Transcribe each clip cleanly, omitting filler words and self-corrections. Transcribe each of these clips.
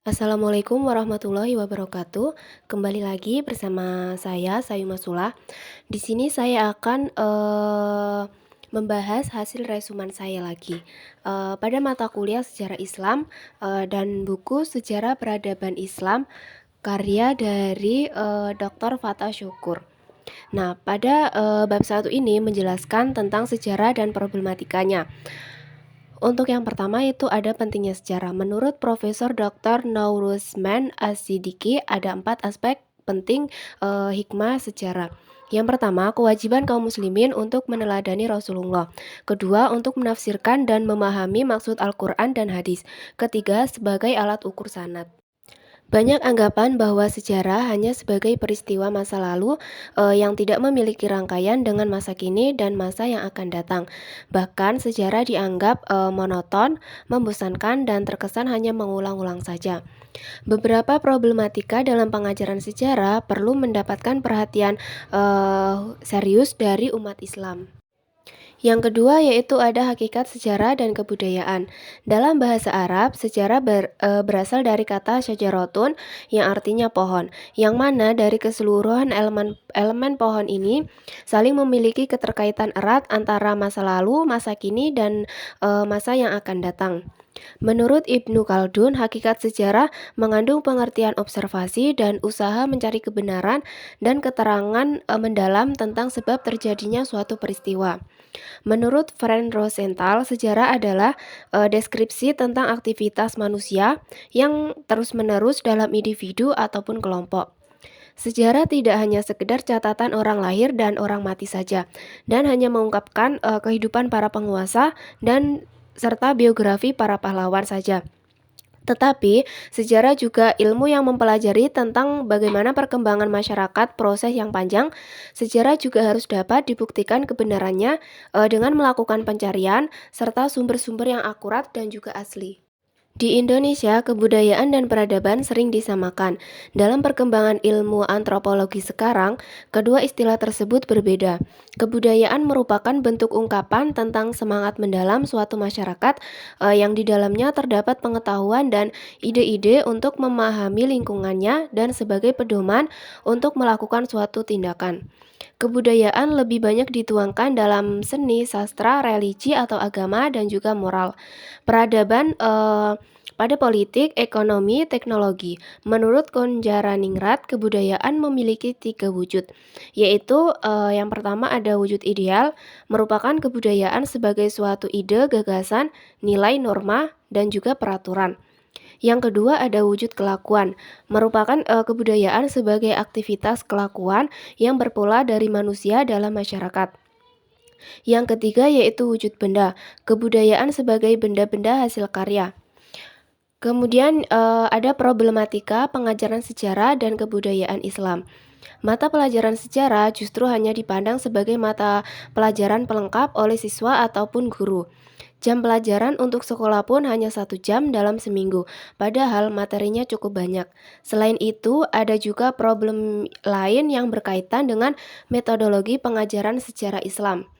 Assalamualaikum warahmatullahi wabarakatuh. Kembali lagi bersama saya, Sayuma Sula. Di sini saya akan membahas hasil resuman saya lagi. Pada mata kuliah Sejarah Islam dan buku Sejarah Peradaban Islam karya dari Dr. Fatah Syukur. Nah, pada bab 1 ini menjelaskan tentang sejarah dan problematikanya. Untuk yang pertama itu ada pentingnya sejarah. Menurut Profesor Dr. Nauruzman As-Siddiqi ada 4 aspek penting hikmah sejarah. Yang pertama, kewajiban kaum muslimin untuk meneladani Rasulullah. Kedua, untuk menafsirkan dan memahami maksud Al-Quran dan hadis. Ketiga, sebagai alat ukur sanad. Banyak anggapan bahwa sejarah hanya sebagai peristiwa masa lalu yang tidak memiliki rangkaian dengan masa kini dan masa yang akan datang. Bahkan sejarah dianggap monoton, membosankan, dan terkesan hanya mengulang-ulang saja. Beberapa problematika dalam pengajaran sejarah perlu mendapatkan perhatian serius dari umat Islam. Yang kedua yaitu ada hakikat sejarah dan kebudayaan. Dalam bahasa Arab, sejarah berasal dari kata syajarotun yang artinya pohon, yang mana dari keseluruhan elemen pohon ini saling memiliki keterkaitan erat antara masa lalu, masa kini, dan masa yang akan datang. Menurut Ibnu Khaldun, hakikat sejarah mengandung pengertian observasi dan usaha mencari kebenaran dan keterangan mendalam tentang sebab terjadinya suatu peristiwa. Menurut Frank Rosenthal, sejarah adalah deskripsi tentang aktivitas manusia yang terus-menerus dalam individu ataupun kelompok. Sejarah tidak hanya sekedar catatan orang lahir dan orang mati saja, dan hanya mengungkapkan kehidupan para penguasa dan serta biografi para pahlawan saja. Tetapi, sejarah juga ilmu yang mempelajari tentang bagaimana perkembangan masyarakat, proses yang panjang. Sejarah juga harus dapat dibuktikan kebenarannya dengan melakukan pencarian serta sumber-sumber yang akurat dan juga asli. Di Indonesia, kebudayaan dan peradaban sering disamakan. Dalam perkembangan ilmu antropologi sekarang, kedua istilah tersebut berbeda. Kebudayaan merupakan bentuk ungkapan tentang semangat mendalam suatu masyarakat yang di dalamnya terdapat pengetahuan dan ide-ide untuk memahami lingkungannya dan sebagai pedoman untuk melakukan suatu tindakan. Kebudayaan lebih banyak dituangkan dalam seni, sastra, religi atau agama dan juga moral. Peradaban pada politik, ekonomi, teknologi. Menurut Konjaraningrat, kebudayaan memiliki 3 wujud, yaitu yang pertama ada wujud ideal, merupakan kebudayaan sebagai suatu ide, gagasan, nilai, norma, dan juga peraturan. Yang kedua ada wujud kelakuan, merupakan kebudayaan sebagai aktivitas kelakuan yang berpola dari manusia dalam masyarakat. Yang ketiga yaitu wujud benda, kebudayaan sebagai benda-benda hasil karya. Kemudian ada problematika pengajaran sejarah dan kebudayaan Islam. Mata pelajaran sejarah justru hanya dipandang sebagai mata pelajaran pelengkap oleh siswa ataupun guru. Jam pelajaran untuk sekolah pun hanya 1 jam dalam seminggu, padahal materinya cukup banyak. Selain itu, ada juga problem lain yang berkaitan dengan metodologi pengajaran sejarah Islam.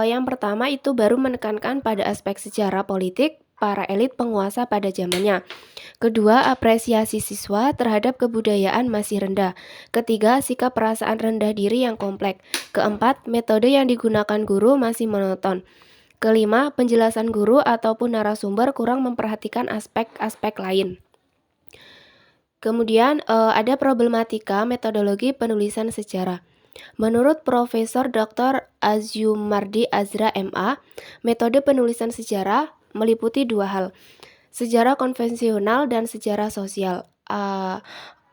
Yang pertama itu baru menekankan pada aspek sejarah politik para elit penguasa pada zamannya. Kedua, apresiasi siswa terhadap kebudayaan masih rendah. Ketiga, sikap perasaan rendah diri yang kompleks. Keempat, metode yang digunakan guru masih monoton. Kelima, penjelasan guru ataupun narasumber kurang memperhatikan aspek-aspek lain. Kemudian ada problematika metodologi penulisan sejarah. Menurut Profesor Dr. Azyumardi Azra MA, metode penulisan sejarah meliputi 2 hal, sejarah konvensional dan sejarah sosial,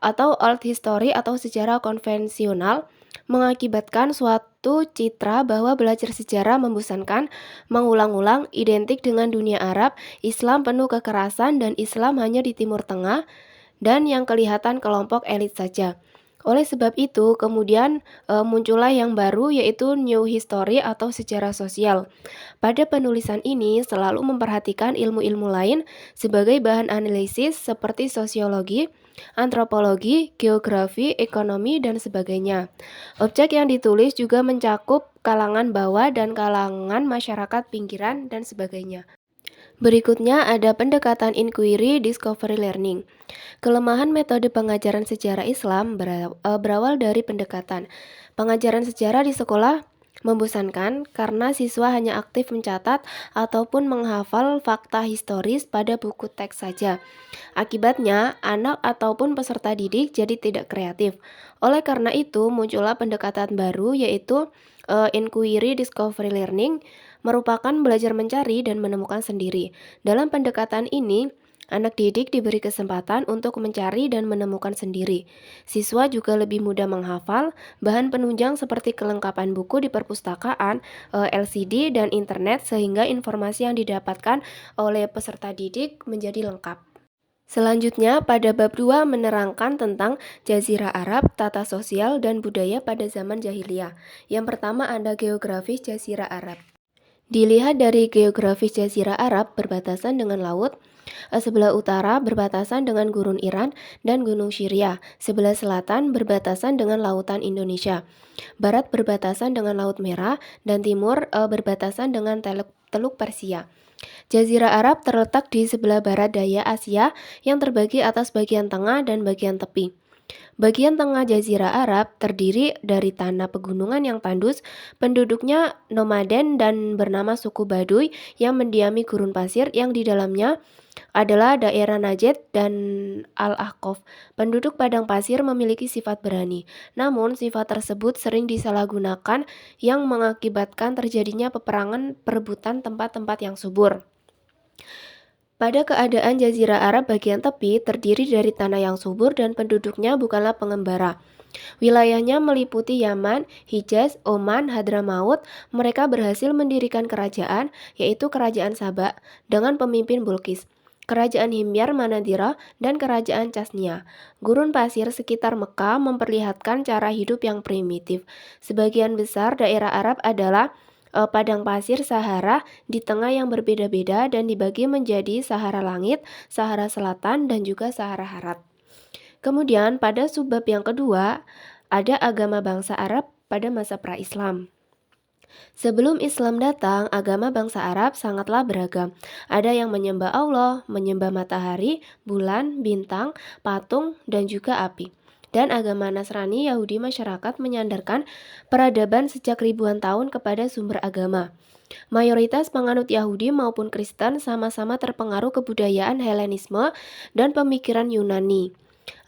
atau old history atau sejarah konvensional mengakibatkan suatu citra bahwa belajar sejarah membosankan, mengulang-ulang, identik dengan dunia Arab, Islam penuh kekerasan dan Islam hanya di Timur Tengah, dan yang kelihatan kelompok elit saja. Oleh sebab itu, kemudian muncullah yang baru yaitu New History atau sejarah sosial. Pada penulisan ini selalu memperhatikan ilmu-ilmu lain sebagai bahan analisis seperti sosiologi, antropologi, geografi, ekonomi, dan sebagainya. Objek yang ditulis juga mencakup kalangan bawah dan kalangan masyarakat pinggiran dan sebagainya. Berikutnya ada pendekatan inquiry discovery learning. Kelemahan metode pengajaran sejarah Islam berawal dari pendekatan. Pengajaran sejarah di sekolah membosankan karena siswa hanya aktif mencatat ataupun menghafal fakta historis pada buku teks saja. Akibatnya, anak ataupun peserta didik jadi tidak kreatif. Oleh karena itu, muncullah pendekatan baru yaitu inquiry discovery learning, merupakan belajar mencari dan menemukan sendiri. Dalam pendekatan ini, anak didik diberi kesempatan untuk mencari dan menemukan sendiri. Siswa juga lebih mudah menghafal bahan penunjang seperti kelengkapan buku di perpustakaan, LCD, dan internet sehingga informasi yang didapatkan oleh peserta didik menjadi lengkap. Selanjutnya, pada bab 2 menerangkan tentang Jazirah Arab, tata sosial, dan budaya pada zaman jahiliyah. Yang pertama ada geografis Jazirah Arab. Dilihat dari geografis Jazirah Arab berbatasan dengan laut, sebelah utara berbatasan dengan gurun Iran dan gunung Syria, sebelah selatan berbatasan dengan lautan Indonesia, barat berbatasan dengan Laut Merah, dan timur berbatasan dengan Teluk Persia. Jazirah Arab terletak di sebelah barat daya Asia yang terbagi atas bagian tengah dan bagian tepi. Bagian tengah Jazirah Arab terdiri dari tanah pegunungan yang tandus, penduduknya nomaden dan bernama suku Baduy yang mendiami gurun pasir yang di dalamnya adalah daerah Najd dan Al-Ahqaf. Penduduk padang pasir memiliki sifat berani, namun sifat tersebut sering disalahgunakan yang mengakibatkan terjadinya peperangan perebutan tempat-tempat yang subur. Pada keadaan Jazirah Arab bagian tepi terdiri dari tanah yang subur dan penduduknya bukanlah pengembara. Wilayahnya meliputi Yaman, Hijaz, Oman, Hadramaut. Mereka berhasil mendirikan kerajaan, yaitu Kerajaan Saba, dengan pemimpin Bulqis, Kerajaan Himyar Manadira, dan Kerajaan Chasnia. Gurun pasir sekitar Mekah memperlihatkan cara hidup yang primitif. Sebagian besar daerah Arab adalah padang pasir Sahara di tengah yang berbeda-beda dan dibagi menjadi Sahara Langit, Sahara Selatan, dan juga Sahara Harat. Kemudian pada subbab yang kedua, ada agama bangsa Arab pada masa pra-Islam. Sebelum Islam datang, agama bangsa Arab sangatlah beragam. Ada yang menyembah Allah, menyembah matahari, bulan, bintang, patung, dan juga api. Dan agama Nasrani Yahudi masyarakat menyandarkan peradaban sejak ribuan tahun kepada sumber agama. Mayoritas penganut Yahudi maupun Kristen sama-sama terpengaruh kebudayaan Helenisme dan pemikiran Yunani.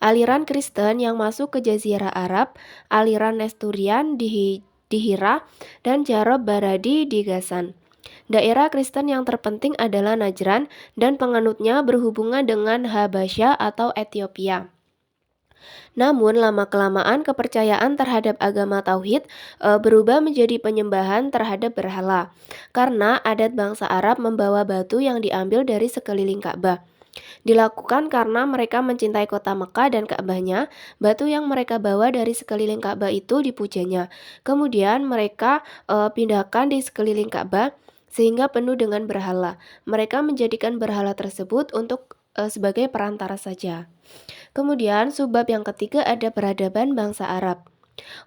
Aliran Kristen yang masuk ke Jazirah Arab, aliran Nesturian di Hira, dan Jarob Baradi di Gasan. Daerah Kristen yang terpenting adalah Najran dan penganutnya berhubungan dengan Habasyah atau Ethiopia. Namun lama-kelamaan kepercayaan terhadap agama Tauhid berubah menjadi penyembahan terhadap berhala, karena adat bangsa Arab membawa batu yang diambil dari sekeliling Ka'bah. Dilakukan karena mereka mencintai kota Mekah dan Ka'bahnya, batu yang mereka bawa dari sekeliling Ka'bah itu dipujanya. Kemudian mereka pindahkan di sekeliling Ka'bah sehingga penuh dengan berhala. Mereka menjadikan berhala tersebut untuk sebagai perantara saja. Kemudian subbab yang ketiga ada peradaban bangsa Arab.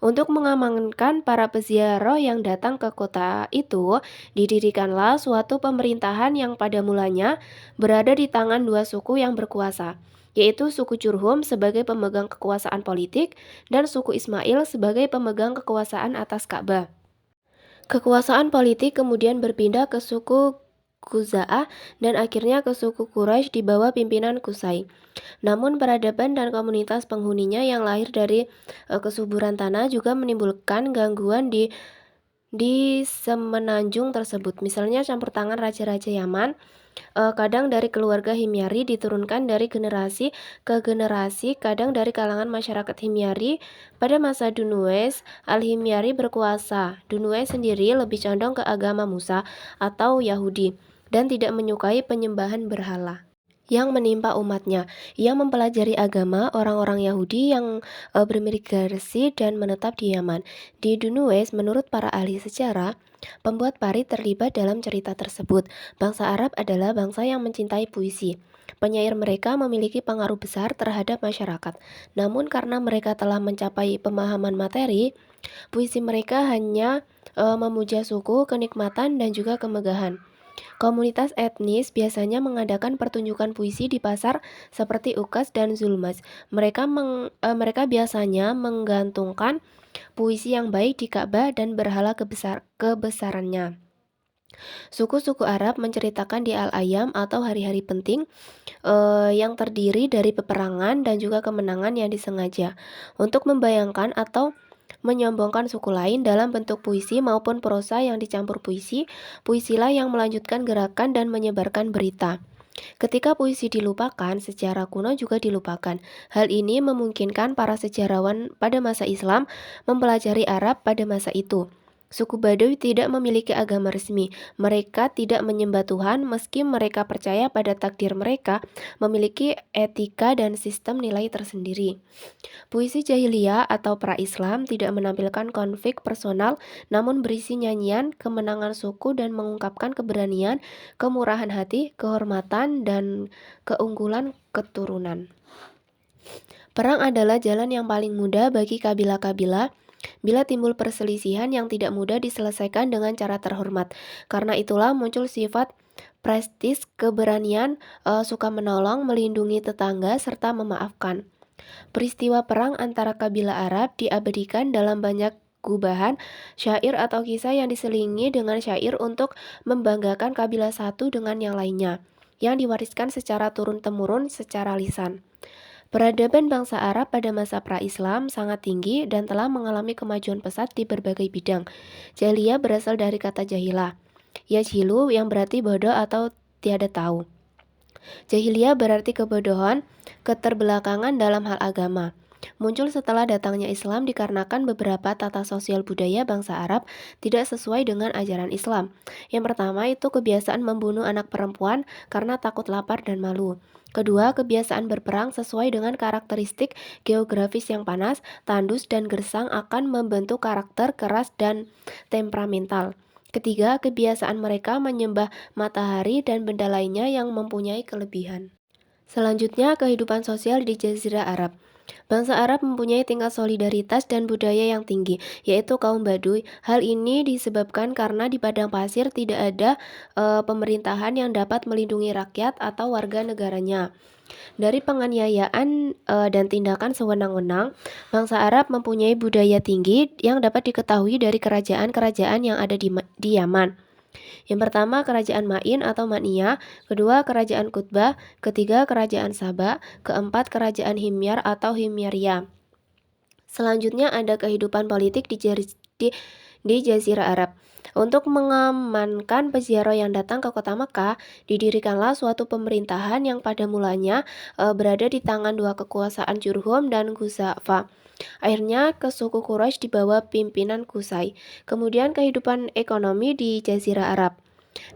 Untuk mengamankan para peziarah yang datang ke kota itu, didirikanlah suatu pemerintahan yang pada mulanya berada di tangan dua suku yang berkuasa, yaitu suku Jurhum sebagai pemegang kekuasaan politik dan suku Ismail sebagai pemegang kekuasaan atas Ka'bah. Kekuasaan politik kemudian berpindah ke suku Khuza'ah dan akhirnya ke suku Quraisy di bawah pimpinan Qusay. Namun peradaban dan komunitas penghuninya yang lahir dari kesuburan tanah juga menimbulkan gangguan di semenanjung tersebut. Misalnya campur tangan raja-raja Yaman, kadang dari keluarga Himyari diturunkan dari generasi ke generasi, kadang dari kalangan masyarakat Himyari. Pada masa Dunues, Al-Himyari berkuasa. Dunues sendiri lebih condong ke agama Musa atau Yahudi dan tidak menyukai penyembahan berhala yang menimpa umatnya. Ia mempelajari agama orang-orang Yahudi yang bermigrasi dan menetap di Yaman. Di Dunues, menurut para ahli sejarah, pembuat parit terlibat dalam cerita tersebut. Bangsa Arab adalah bangsa yang mencintai puisi. Penyair mereka memiliki pengaruh besar terhadap masyarakat. Namun karena mereka telah mencapai pemahaman materi, puisi mereka hanya memuja suku, kenikmatan, dan juga kemegahan. Komunitas etnis biasanya mengadakan pertunjukan puisi di pasar seperti Ukas dan Zulmas. Mereka biasanya menggantungkan puisi yang baik di Ka'bah dan berhala kebesarannya. Suku-suku Arab menceritakan di Al-Ayam atau hari-hari penting yang terdiri dari peperangan dan juga kemenangan yang disengaja untuk membayangkan atau menyombongkan suku lain dalam bentuk puisi maupun prosa yang dicampur puisi. Puisilah yang melanjutkan gerakan dan menyebarkan berita. Ketika puisi dilupakan, sejarah kuno juga dilupakan. Hal ini memungkinkan para sejarawan pada masa Islam mempelajari Arab pada masa itu. Suku Baduy tidak memiliki agama resmi. Mereka tidak menyembah Tuhan meski mereka percaya pada takdir mereka, memiliki etika dan sistem nilai tersendiri. Puisi jahiliyah atau pra-Islam tidak menampilkan konflik personal, namun berisi nyanyian, kemenangan suku dan mengungkapkan keberanian, kemurahan hati, kehormatan, dan keunggulan keturunan. Perang adalah jalan yang paling mudah bagi kabilah-kabilah bila timbul perselisihan yang tidak mudah diselesaikan dengan cara terhormat. Karena itulah muncul sifat prestis, keberanian, suka menolong, melindungi tetangga, serta memaafkan. Peristiwa perang antara kabilah Arab diabadikan dalam banyak gubahan, syair atau kisah yang diselingi dengan syair untuk membanggakan kabilah satu dengan yang lainnya, yang diwariskan secara turun-temurun secara lisan. Peradaban bangsa Arab pada masa pra-Islam sangat tinggi dan telah mengalami kemajuan pesat di berbagai bidang. Jahiliyah berasal dari kata jahilah, yajhilu yang berarti bodoh atau tiada tahu. Jahiliyah berarti kebodohan, keterbelakangan dalam hal agama. Muncul setelah datangnya Islam dikarenakan beberapa tata sosial budaya bangsa Arab tidak sesuai dengan ajaran Islam. Yang pertama itu kebiasaan membunuh anak perempuan karena takut lapar dan malu. Kedua, kebiasaan berperang sesuai dengan karakteristik geografis yang panas, tandus, dan gersang akan membentuk karakter keras dan temperamental. Ketiga, kebiasaan mereka menyembah matahari dan benda lainnya yang mempunyai kelebihan. Selanjutnya, kehidupan sosial di Jazirah Arab. Bangsa Arab mempunyai tingkat solidaritas dan budaya yang tinggi, yaitu kaum Baduy. Hal ini disebabkan karena di padang pasir tidak ada pemerintahan yang dapat melindungi rakyat atau warga negaranya. Dari penganiayaan dan tindakan sewenang-wenang, bangsa Arab mempunyai budaya tinggi yang dapat diketahui dari kerajaan-kerajaan yang ada di Yaman. Yang pertama kerajaan Ma'in atau Ma'niyah, kedua kerajaan Qutbah, ketiga kerajaan Saba, keempat kerajaan Himyar atau Himyaria. Selanjutnya ada kehidupan politik di Jazirah Arab. Untuk mengamankan peziarah yang datang ke kota Mekah, didirikanlah suatu pemerintahan yang pada mulanya berada di tangan dua kekuasaan Jurhum dan Ghuzafa. Akhirnya ke suku Quraisy di bawah pimpinan Qusay. Kemudian kehidupan ekonomi di Jazirah Arab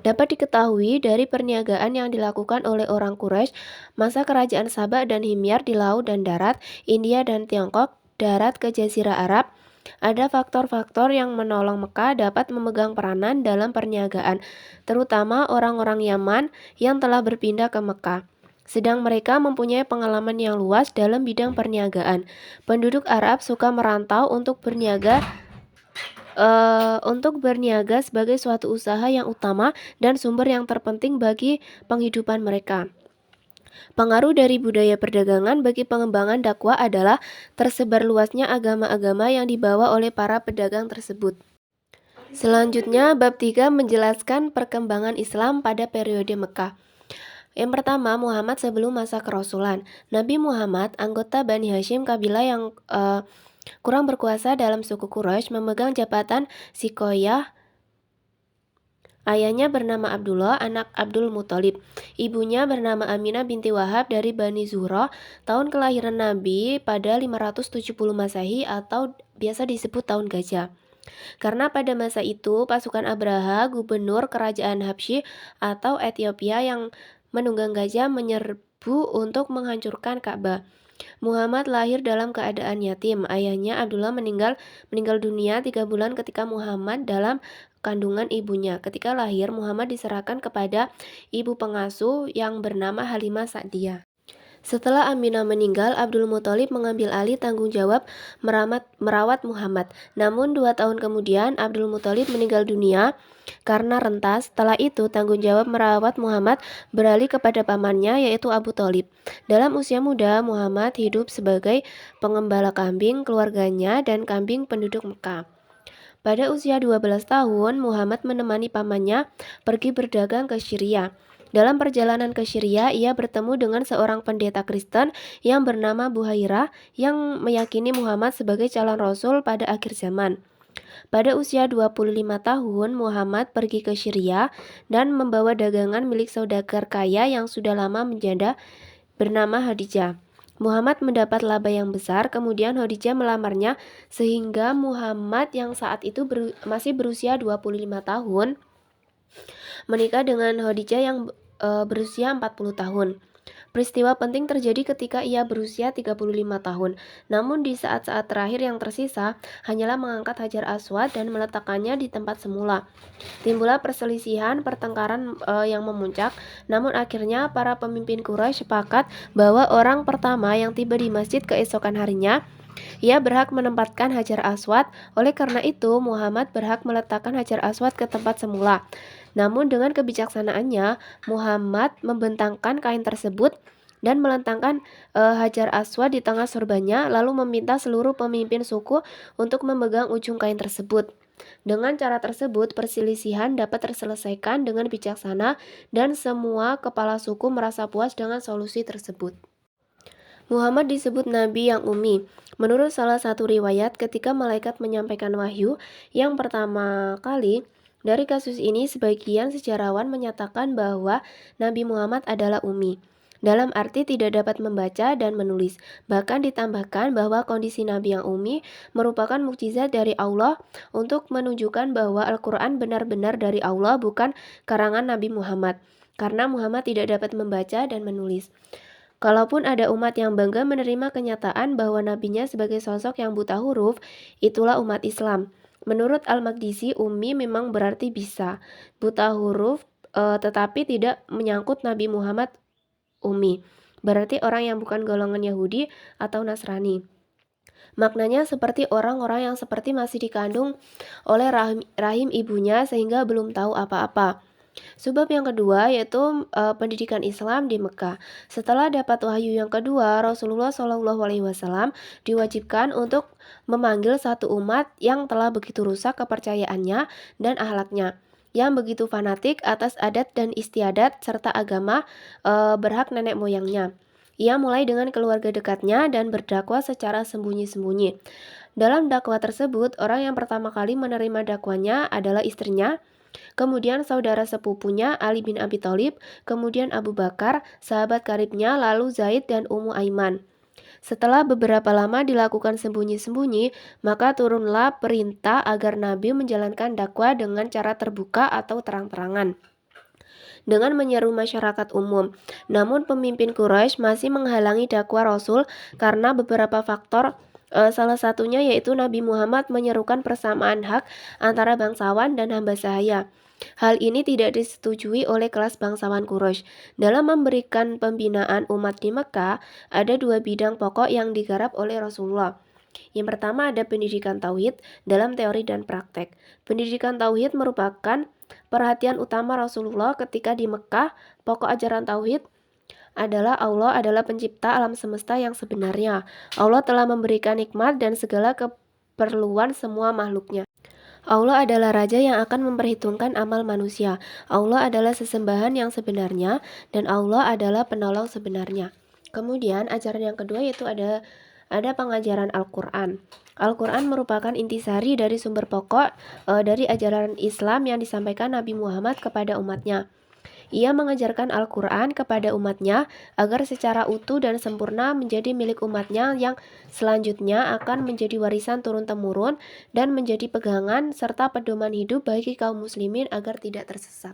dapat diketahui dari perniagaan yang dilakukan oleh orang Quraisy masa kerajaan Sabah dan Himyar di laut dan darat, India dan Tiongkok, darat ke Jazirah Arab. Ada faktor-faktor yang menolong Mekah dapat memegang peranan dalam perniagaan, terutama orang-orang Yaman yang telah berpindah ke Mekah. Sedang mereka mempunyai pengalaman yang luas dalam bidang perniagaan. Penduduk Arab suka merantau untuk berniaga sebagai suatu usaha yang utama dan sumber yang terpenting bagi penghidupan mereka. Pengaruh dari budaya perdagangan bagi pengembangan dakwah adalah tersebar luasnya agama-agama yang dibawa oleh para pedagang tersebut. Selanjutnya, bab 3 menjelaskan perkembangan Islam pada periode Mekah. Yang pertama, Muhammad sebelum masa kerasulan. Nabi Muhammad, anggota Bani Hashim, kabilah yang kurang berkuasa dalam suku Quraisy, memegang jabatan Sikoyah. Ayahnya bernama Abdullah, anak Abdul Muthalib. Ibunya bernama Aminah binti Wahab dari Bani Zuhra. Tahun kelahiran Nabi pada 570 Masehi atau biasa disebut tahun gajah. Karena pada masa itu pasukan Abraha, gubernur kerajaan Habsyi atau Ethiopia yang menunggang gajah menyerbu untuk menghancurkan Ka'bah. Muhammad lahir dalam keadaan yatim. Ayahnya Abdullah meninggal dunia 3 bulan ketika Muhammad dalam kandungan ibunya. Ketika lahir, Muhammad diserahkan kepada ibu pengasuh yang bernama Halimah Sa'diyah. Setelah Aminah meninggal, Abdul Muthalib mengambil alih tanggung jawab merawat Muhammad. Namun 2 tahun kemudian Abdul Muthalib meninggal dunia karena renta. Setelah itu tanggung jawab merawat Muhammad beralih kepada pamannya yaitu Abu Thalib. Dalam usia muda, Muhammad hidup sebagai pengembala kambing keluarganya dan kambing penduduk Mekah. Pada usia 12 tahun, Muhammad menemani pamannya pergi berdagang ke Syria. Dalam perjalanan ke Syria, ia bertemu dengan seorang pendeta Kristen yang bernama Buhairah yang meyakini Muhammad sebagai calon rasul pada akhir zaman. Pada usia 25 tahun, Muhammad pergi ke Syria dan membawa dagangan milik saudagar kaya yang sudah lama menjanda bernama Khadijah. Muhammad mendapat laba yang besar, kemudian Khadijah melamarnya sehingga Muhammad yang saat itu masih berusia 25 tahun menikah dengan Khadijah yang berusia 40 tahun. Peristiwa penting terjadi ketika ia berusia 35 tahun. Namun di saat-saat terakhir yang tersisa, hanyalah mengangkat Hajar Aswad dan meletakkannya di tempat semula. Timbullah perselisihan, pertengkaran yang memuncak. Namun akhirnya para pemimpin Quraisy sepakat bahwa orang pertama yang tiba di masjid keesokan harinya ia berhak menempatkan Hajar Aswad. Oleh karena itu, Muhammad berhak meletakkan Hajar Aswad ke tempat semula. Namun dengan kebijaksanaannya, Muhammad membentangkan kain tersebut dan melentangkan Hajar Aswad di tengah sorbannya, lalu meminta seluruh pemimpin suku untuk memegang ujung kain tersebut. Dengan cara tersebut, perselisihan dapat terselesaikan dengan bijaksana dan semua kepala suku merasa puas dengan solusi tersebut. Muhammad disebut Nabi yang ummi. Menurut salah satu riwayat, ketika malaikat menyampaikan wahyu yang pertama kali, dari kasus ini sebagian sejarawan menyatakan bahwa Nabi Muhammad adalah ummi, dalam arti tidak dapat membaca dan menulis. Bahkan ditambahkan bahwa kondisi Nabi yang ummi merupakan mukjizat dari Allah untuk menunjukkan bahwa Al-Quran benar-benar dari Allah, bukan karangan Nabi Muhammad, karena Muhammad tidak dapat membaca dan menulis. Kalaupun ada umat yang bangga menerima kenyataan bahwa nabinya sebagai sosok yang buta huruf, itulah umat Islam. Menurut Al-Maqdisi, ummi memang berarti bisa buta huruf, tetapi tidak menyangkut Nabi Muhammad ummi. Berarti orang yang bukan golongan Yahudi atau Nasrani. Maknanya seperti orang-orang yang seperti masih dikandung oleh rahim ibunya sehingga belum tahu apa-apa. Sebab yang kedua yaitu pendidikan Islam di Mekah. Setelah dapat wahyu yang kedua, Rasulullah SAW diwajibkan untuk memanggil satu umat yang telah begitu rusak kepercayaannya dan akhlaknya, yang begitu fanatik atas adat dan istiadat serta agama berhak nenek moyangnya. Ia mulai dengan keluarga dekatnya dan berdakwah secara sembunyi-sembunyi. Dalam dakwah tersebut, orang yang pertama kali menerima dakwanya adalah istrinya, kemudian saudara sepupunya Ali bin Abi Thalib, kemudian Abu Bakar, sahabat karibnya, lalu Zaid dan Ummu Aiman. Setelah beberapa lama dilakukan sembunyi-sembunyi, maka turunlah perintah agar Nabi menjalankan dakwah dengan cara terbuka atau terang-terangan, dengan menyeru masyarakat umum. Namun pemimpin Quraisy masih menghalangi dakwah Rasul karena beberapa faktor. Salah satunya yaitu Nabi Muhammad menyerukan persamaan hak antara bangsawan dan hamba sahaya. Hal ini tidak disetujui oleh kelas bangsawan Quraisy. Dalam memberikan pembinaan umat di Mekah, ada 2 bidang pokok yang digarap oleh Rasulullah. Yang pertama ada pendidikan tauhid dalam teori dan praktek. Pendidikan tauhid merupakan perhatian utama Rasulullah ketika di Mekah. Pokok ajaran tauhid adalah Allah adalah pencipta alam semesta yang sebenarnya. Allah telah memberikan nikmat dan segala keperluan semua makhluknya. Allah adalah Raja yang akan memperhitungkan amal manusia. Allah adalah sesembahan yang sebenarnya dan Allah adalah penolong sebenarnya. Kemudian ajaran yang kedua yaitu ada pengajaran Al-Quran. Al-Quran merupakan intisari dari sumber pokok dari ajaran Islam yang disampaikan Nabi Muhammad kepada umatnya. Ia mengajarkan Al-Quran kepada umatnya agar secara utuh dan sempurna menjadi milik umatnya yang selanjutnya akan menjadi warisan turun-temurun dan menjadi pegangan serta pedoman hidup bagi kaum muslimin agar tidak tersesat.